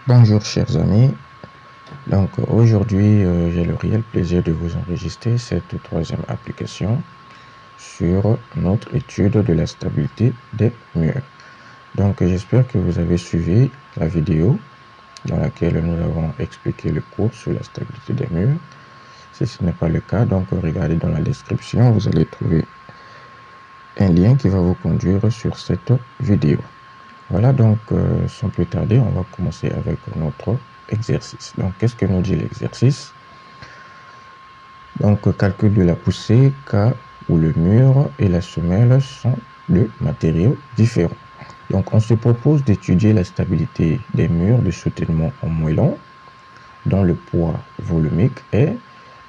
Bonjour chers amis, donc aujourd'hui j'ai le réel plaisir de vous enregistrer cette troisième application sur notre étude de la stabilité des murs. Donc j'espère que vous avez suivi la vidéo dans laquelle nous avons expliqué le cours sur la stabilité des murs. Si ce n'est pas le cas, donc regardez dans la description, vous allez trouver un lien qui va vous conduire sur cette vidéo. Voilà, donc sans plus tarder, on va commencer avec notre exercice. Donc, qu'est-ce que nous dit l'exercice? Donc, calcul de la poussée, cas où le mur et la semelle sont de matériaux différents. Donc, on se propose d'étudier la stabilité des murs de soutènement en moellon, dont le poids volumique est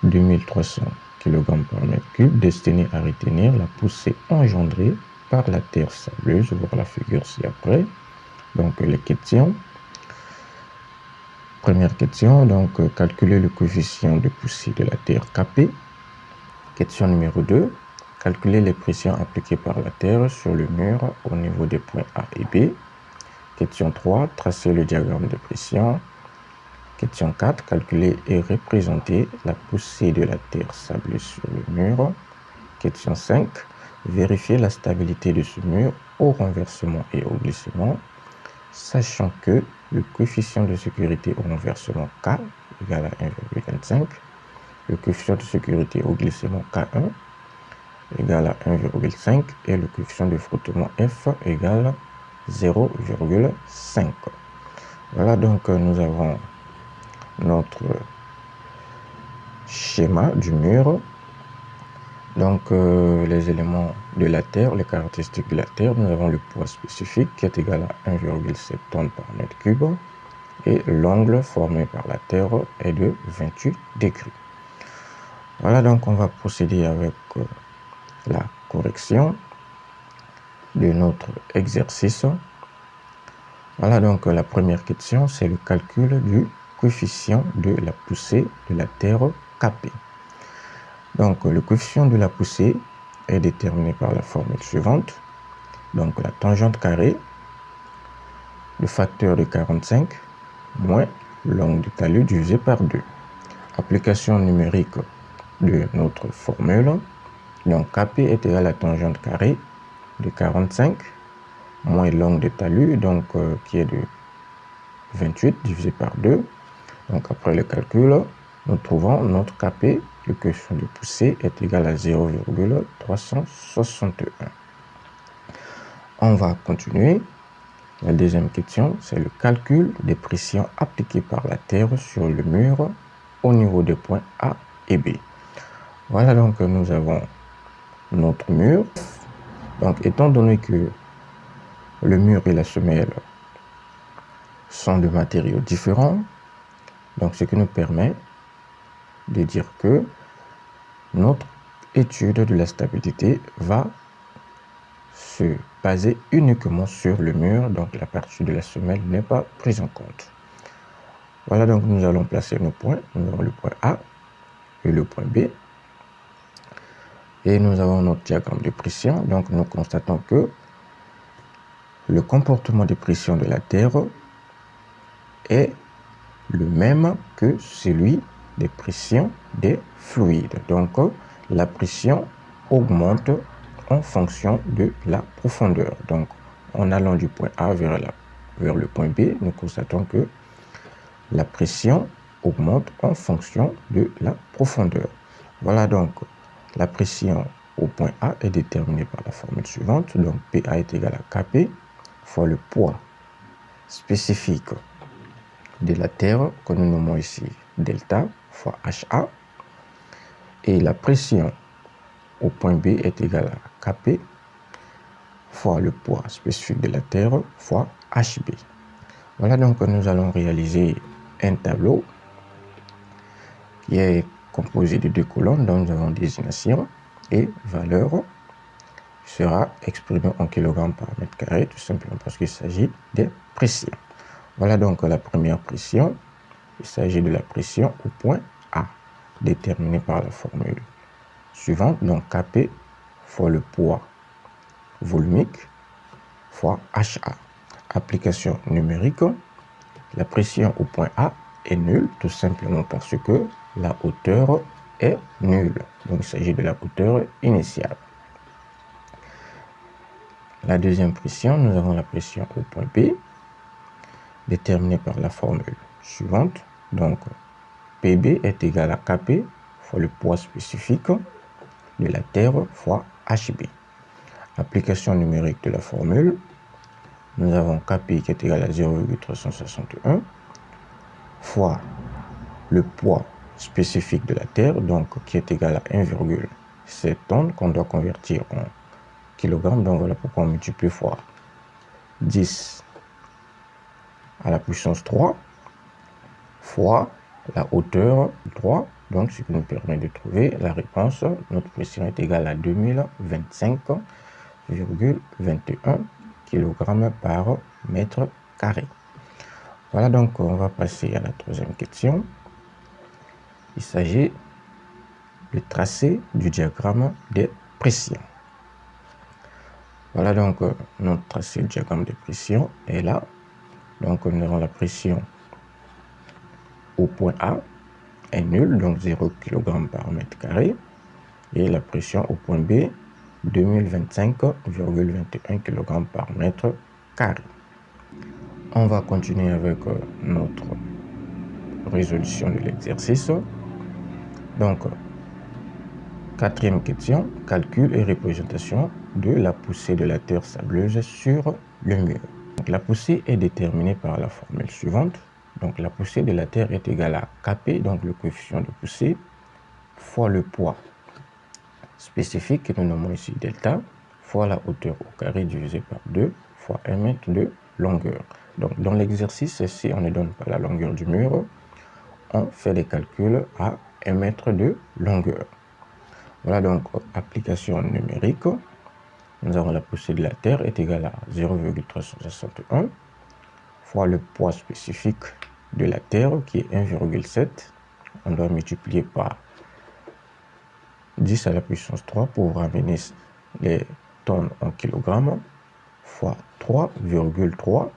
2300 kg par mètre cube, destiné à retenir la poussée engendrée par la terre sableuse, voir la figure ci-après. Donc, les questions. Première question, donc calculer le coefficient de poussée de la terre Kp. Question numéro 2, calculer les pressions appliquées par la terre sur le mur au niveau des points A et B. Question 3, tracer le diagramme de pression. Question 4, calculer et représenter la poussée de la terre sableuse sur le mur. Question 5, vérifier la stabilité de ce mur au renversement et au glissement, sachant que le coefficient de sécurité au renversement K égale à 1,25, le coefficient de sécurité au glissement K1 égale à 1,5 et le coefficient de frottement F égale à 0,5. Voilà, donc nous avons notre schéma du mur. Donc les éléments de la terre, les caractéristiques de la terre, nous avons le poids spécifique qui est égal à 1,7 tonnes par mètre cube et l'angle formé par la terre est de 28 degrés. Voilà, donc on va procéder avec la correction de notre exercice. Voilà, donc la première question, c'est le calcul du coefficient de la poussée de la terre Kp. Donc, le coefficient de la poussée est déterminé par la formule suivante. Donc, la tangente carrée, le facteur de 45, moins l'angle du talus divisé par 2. Application numérique de notre formule. Donc, Kp est égal à la tangente carrée de 45, moins l'angle de talus, donc qui est de 28 divisé par 2. Donc, après le calcul, nous trouvons notre Kp, le coefficient de poussée, est égal à 0,361. On va continuer. La deuxième question, c'est le calcul des pressions appliquées par la terre sur le mur au niveau des points A et B. Voilà, donc nous avons notre mur. Donc, étant donné que le mur et la semelle sont de matériaux différents, donc ce qui nous permet de dire que notre étude de la stabilité va se baser uniquement sur le mur, donc la partie de la semelle n'est pas prise en compte. Voilà, donc nous allons placer nos points. Nous avons le point A et le point B. Et nous avons notre diagramme de pression. Donc nous constatons que le comportement de pression de la Terre est le même que celui des pressions des fluides. Donc la pression augmente en fonction de la profondeur. Donc en allant du point A vers le point B, nous constatons que la pression augmente en fonction de la profondeur. Voilà, donc la pression au point A est déterminée par la formule suivante. Donc PA est égal à Kp fois le poids spécifique de la Terre, que nous nommons ici delta, fois HA. Et la pression au point B est égale à Kp fois le poids spécifique de la Terre fois HB. Voilà, donc nous allons réaliser un tableau qui est composé de deux colonnes dont nous avons désignation et valeur, qui sera exprimé en kilogrammes par mètre carré, tout simplement parce qu'il s'agit des pressions. Voilà donc la première pression. Il s'agit de la pression au point A, déterminée par la formule suivante. Donc Kp fois le poids volumique fois HA. Application numérique. La pression au point A est nulle, tout simplement parce que la hauteur est nulle. Donc il s'agit de la hauteur initiale. La deuxième pression, nous avons la pression au point B, déterminée par la formule suivante. Donc PB est égal à Kp fois le poids spécifique de la Terre fois HB. Application numérique de la formule, nous avons Kp qui est égal à 0,361 fois le poids spécifique de la Terre, donc qui est égal à 1,7 tonnes qu'on doit convertir en kilogrammes. Donc voilà pourquoi on multiplie fois 10 à la puissance 3 fois la hauteur 3. Donc ce qui nous permet de trouver la réponse. Notre pression est égale à 2025,21 kg par mètre carré. Voilà, donc on va passer à la troisième question. Il s'agit du tracé du diagramme des pressions. Voilà donc notre tracé du diagramme des pressions est là. Donc nous avons la pression au point A est nulle, donc 0 kg par mètre carré. Et la pression au point B, 2025,21 kg par mètre carré. On va continuer avec notre résolution de l'exercice. Donc, quatrième question, calcul et représentation de la poussée de la terre sableuse sur le mur. Donc, la poussée est déterminée par la formule suivante. Donc, la poussée de la terre est égale à Kp, donc le coefficient de poussée, fois le poids spécifique que nous nommons ici delta, fois la hauteur au carré divisé par 2, fois 1 mètre de longueur. Donc, dans l'exercice, si on ne donne pas la longueur du mur, on fait des calculs à 1 mètre de longueur. Voilà donc application numérique. Nous avons la poussée de la terre est égale à 0,361 fois le poids spécifique de la terre qui est 1,7. On doit multiplier par 10 à la puissance 3 pour ramener les tonnes en kilogrammes fois 3,3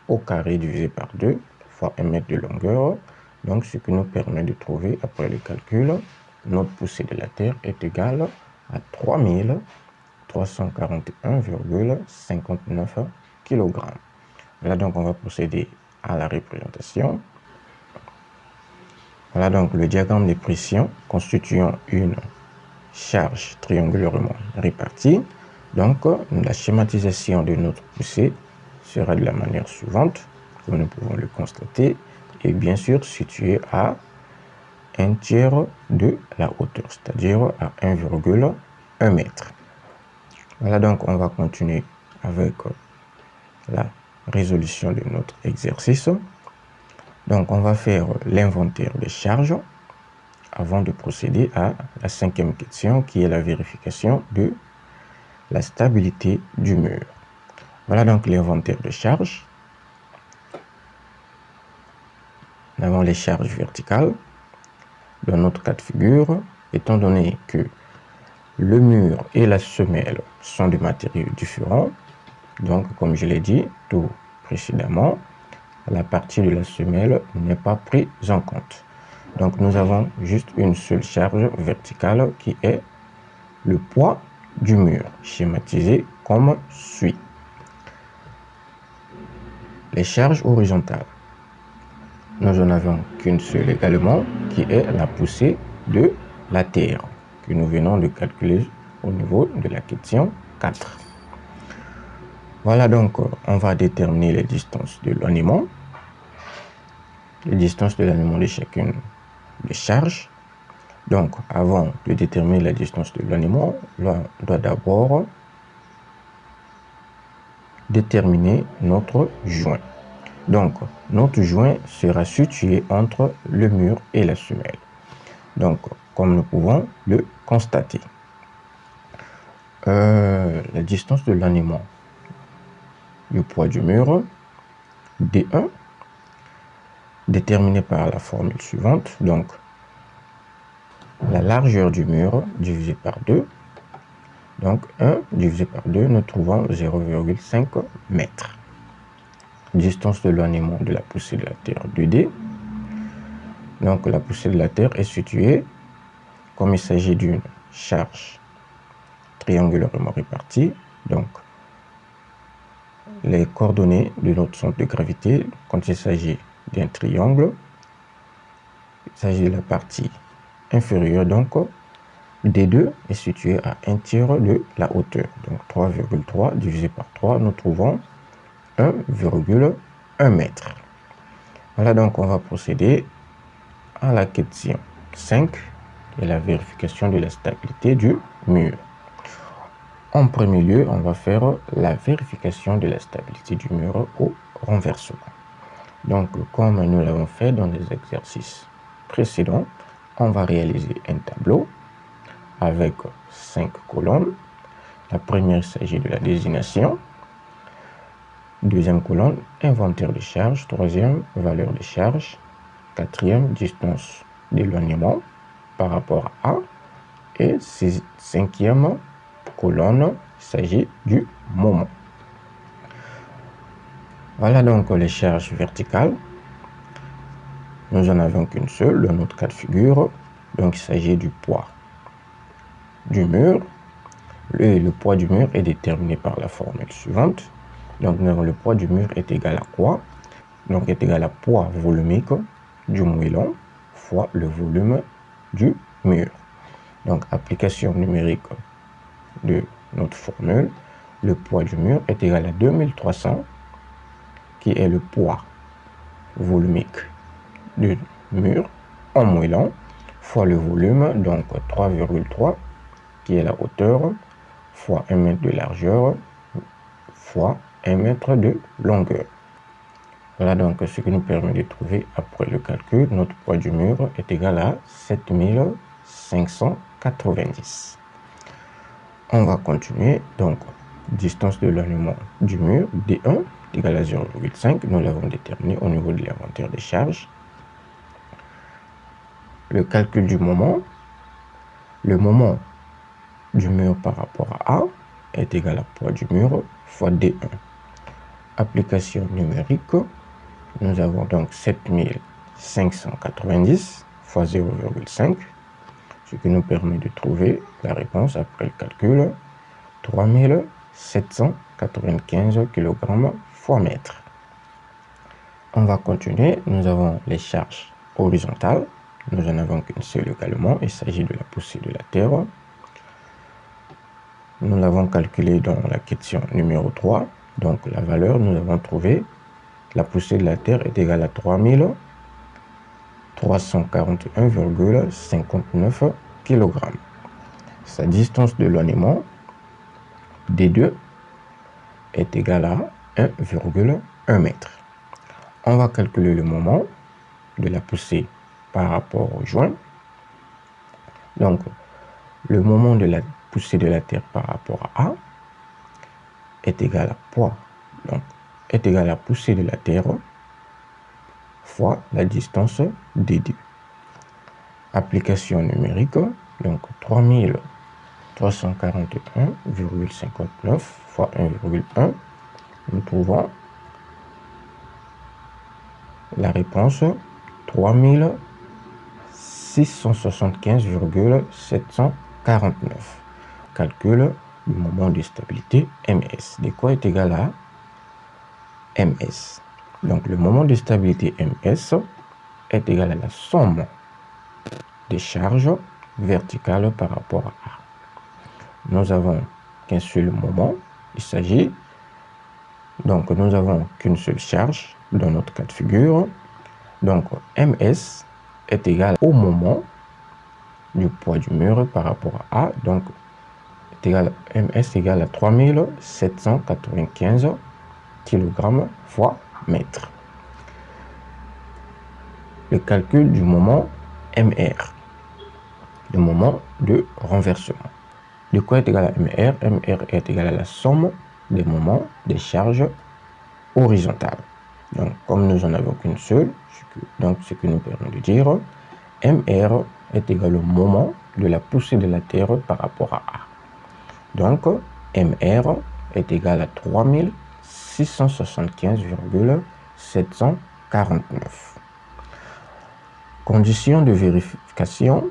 au carré divisé par 2 fois 1 mètre de longueur. Donc ce qui nous permet de trouver après le calcul, notre poussée de la terre est égale à 3341,59 kg. Voilà donc on va procéder à la représentation. Voilà donc le diagramme des pressions constituant une charge triangulairement répartie. Donc la schématisation de notre poussée sera de la manière suivante, comme nous pouvons le constater, et bien sûr située à 1/3 de la hauteur, c'est-à-dire à 1,1 mètre. Voilà donc on va continuer avec la résolution de notre exercice. Donc on va faire l'inventaire des charges avant de procéder à la cinquième question qui est la vérification de la stabilité du mur. Voilà donc l'inventaire de charges. Nous avons les charges verticales. Dans notre cas de figure, étant donné que le mur et la semelle sont de matériaux différents, donc comme je l'ai dit tout précédemment, la partie de la semelle n'est pas prise en compte. Donc nous avons juste une seule charge verticale qui est le poids du mur, schématisé comme suit. Les charges horizontales. Nous n'en avons qu'une seule également, qui est la poussée de la terre, que nous venons de calculer au niveau de la question 4. Voilà donc, on va déterminer les distances de l'élément, les distances de l'élément de chacune des charges. Donc, avant de déterminer la distance de l'élément, on doit d'abord déterminer notre joint. Donc, notre joint sera situé entre le mur et la semelle. Donc, comme nous pouvons le constater. La distance de l'élément du poids du mur, D1, déterminée par la formule suivante. Donc, la largeur du mur divisé par 2. Donc, 1 divisé par 2, nous trouvons 0,5 mètres. distance d'éloignement de la poussée de la Terre 2D. Donc la poussée de la Terre est située, comme il s'agit d'une charge triangulairement répartie, donc les coordonnées de notre centre de gravité, quand il s'agit d'un triangle, il s'agit de la partie inférieure, donc D2 est situé à 1/3 de la hauteur. Donc 3,3 divisé par 3, nous trouvons 1,1 mètre. Voilà, donc on va procéder à la question 5 et la vérification de la stabilité du mur. En premier lieu, on va faire la vérification de la stabilité du mur au renversement. Donc, comme nous l'avons fait dans les exercices précédents, on va réaliser un tableau avec 5 colonnes. La première, il s'agit de la désignation. Deuxième colonne, inventaire de charge. Troisième, valeur de charge. Quatrième, distance d'éloignement par rapport à A. Et cinquième colonne, il s'agit du moment. Voilà donc les charges verticales. Nous n'en avons qu'une seule dans notre cas de figure. Donc il s'agit du poids du mur. Le poids du mur est déterminé par la formule suivante. Donc nous avons le poids du mur est égal à quoi? Donc est égal à poids volumique du moellon fois le volume du mur. Donc application numérique de notre formule, le poids du mur est égal à 2300, qui est le poids volumique du mur en moellon, fois le volume, donc 3,3, qui est la hauteur, fois 1 mètre de largeur, fois 1 mètre de longueur. Voilà donc ce qui nous permet de trouver, après le calcul, notre poids du mur est égal à 7590. On va continuer. Donc, distance de l'éloignement du mur, D1, est égal à 0,5. Nous l'avons déterminé au niveau de l'inventaire des charges. Le calcul du moment. Le moment du mur par rapport à A est égal à poids du mur fois D1. Application numérique. Nous avons donc 7590 fois 0,5. Ce qui nous permet de trouver la réponse après le calcul, 3795 kg fois mètre. On va continuer. Nous avons les charges horizontales. Nous en avons qu'une seule également. Il s'agit de la poussée de la Terre. Nous l'avons calculé dans la question numéro 3. Donc la valeur, nous avons trouvé, la poussée de la Terre est égale à 3341,59 kg. Sa distance d'éloignement D2 est égale à 1,1 mètre. On va calculer le moment de la poussée par rapport au joint. Donc, le moment de la poussée de la Terre par rapport à A est égal à poids, donc est égal à la poussée de la Terre fois la distance D2. Application numérique, donc 3341,59 fois 1,1, nous trouvons la réponse 3675,749. Calcul du moment de stabilité MS. De quoi est égal à MS. Donc le moment de stabilité MS est égal à la somme des charges verticales par rapport à A. Nous avons qu'un seul moment. Il s'agit, donc nous avons qu'une seule charge dans notre cas de figure. Donc MS est égal au moment du poids du mur par rapport à A. Donc MS égale à 3795 kg fois mètre. Le calcul du moment MR, le moment de renversement. De quoi est égal à MR? MR est égal à la somme des moments des charges horizontales. Donc, comme nous en avons qu'une seule, ce qui nous permet de dire MR est égal au moment de la poussée de la Terre par rapport à A. Donc, MR est égal à 3675,749 675,749. Condition de vérification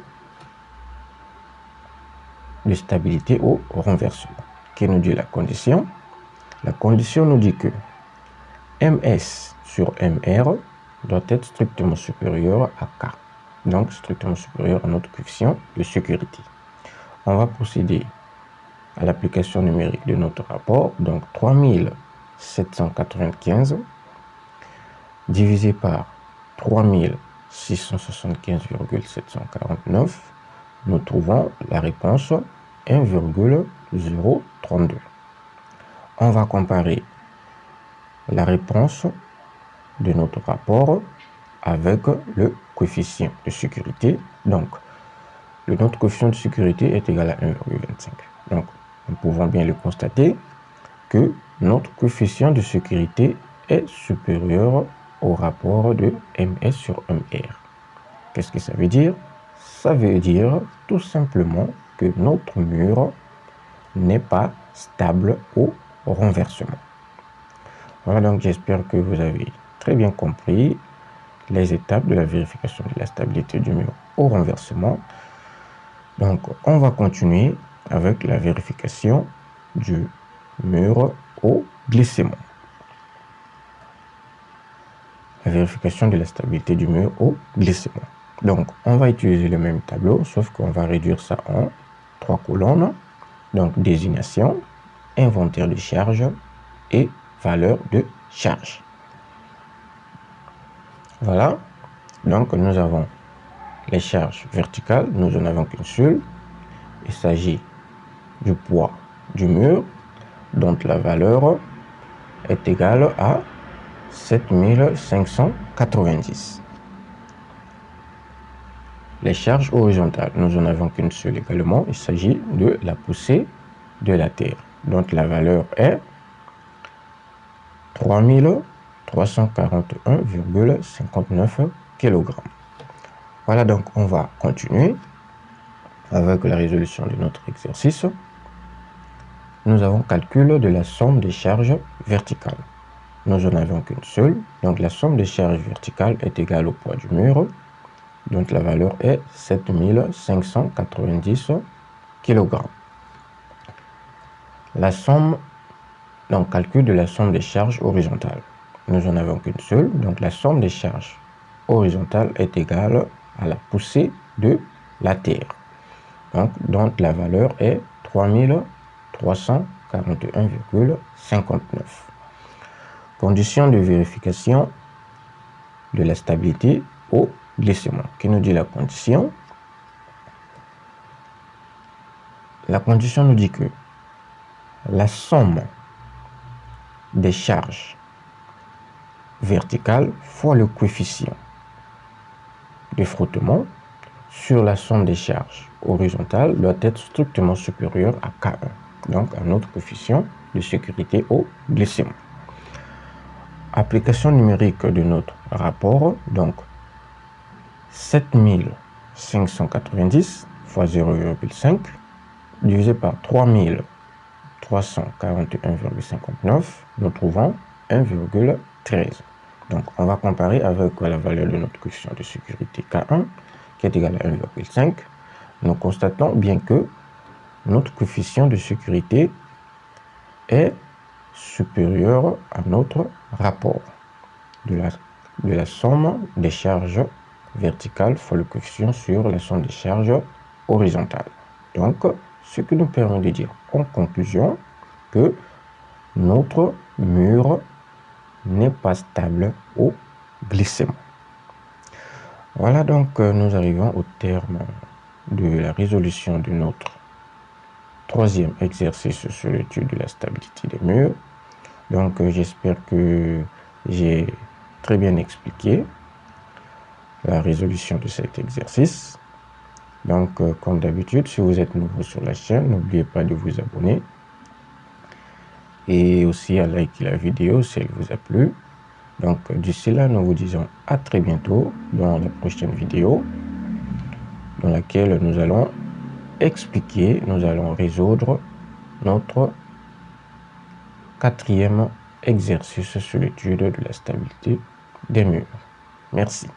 de stabilité au renversement. Qui nous dit la condition? La condition nous dit que MS sur MR doit être strictement supérieur à K. Donc strictement supérieur à notre coefficient de sécurité. On va procéder à l'application numérique de notre rapport. Donc 3795 divisé par 3675,749, nous trouvons la réponse 1,032. On va comparer la réponse de notre rapport avec le coefficient de sécurité. Donc, notre coefficient de sécurité est égal à 1,25. Donc, nous pouvons bien le constater que notre coefficient de sécurité est supérieur au rapport de MS sur MR. Qu'est-ce que ça veut dire? Ça veut dire tout simplement que notre mur n'est pas stable au renversement. Voilà, donc j'espère que vous avez très bien compris les étapes de la vérification de la stabilité du mur au renversement. Donc, on va continuer avec la vérification du mur au glissement. La vérification de la stabilité du mur au glissement. Donc, on va utiliser le même tableau, sauf qu'on va réduire ça en 3 colonnes. Donc, désignation, inventaire de charge et valeur de charge. Voilà. Donc, nous avons les charges verticales. Nous en avons qu'une seule. Il s'agit du poids du mur, dont la valeur est égale à 7590. Les charges horizontales, nous en avons qu'une seule également. Il s'agit de la poussée de la terre, dont la valeur est 3341,59 kg. Voilà, donc on va continuer avec la résolution de notre exercice. Nous avons calcul de la somme des charges verticales. Nous en avons qu'une seule, donc la somme des charges verticales est égale au poids du mur, dont la valeur est 7590 kg. La somme, donc calcul de la somme des charges horizontales. Nous en avons qu'une seule, donc la somme des charges horizontales est égale à la poussée de la terre, donc dont la valeur est 3341,59. Condition de vérification de la stabilité au glissement. Qui nous dit la condition? La condition nous dit que la somme des charges verticales fois le coefficient de frottement sur la somme des charges horizontales doit être strictement supérieure à K1, donc à notre coefficient de sécurité au glissement. Application numérique de notre rapport, donc 7590 fois 0,5 divisé par 3341,59, nous trouvons 1,13. Donc, on va comparer avec la valeur de notre coefficient de sécurité K1, qui est égal à 1,5. Nous constatons bien que notre coefficient de sécurité est supérieur à notre rapport de la somme des charges verticales fois le coefficient sur la somme des charges horizontales. Donc, ce qui nous permet de dire en conclusion que notre mur n'est pas stable au glissement. Voilà, donc nous arrivons au terme de la résolution de notre troisième exercice sur l'étude de la stabilité des murs. Donc j'espère que j'ai très bien expliqué la résolution de cet exercice. Donc comme d'habitude, si vous êtes nouveau sur la chaîne, n'oubliez pas de vous abonner et aussi à liker la vidéo si elle vous a plu. Donc d'ici là, nous vous disons à très bientôt dans la prochaine vidéo dans laquelle nous allons expliquer, nous allons résoudre notre quatrième exercice sur l'étude de la stabilité des murs. Merci.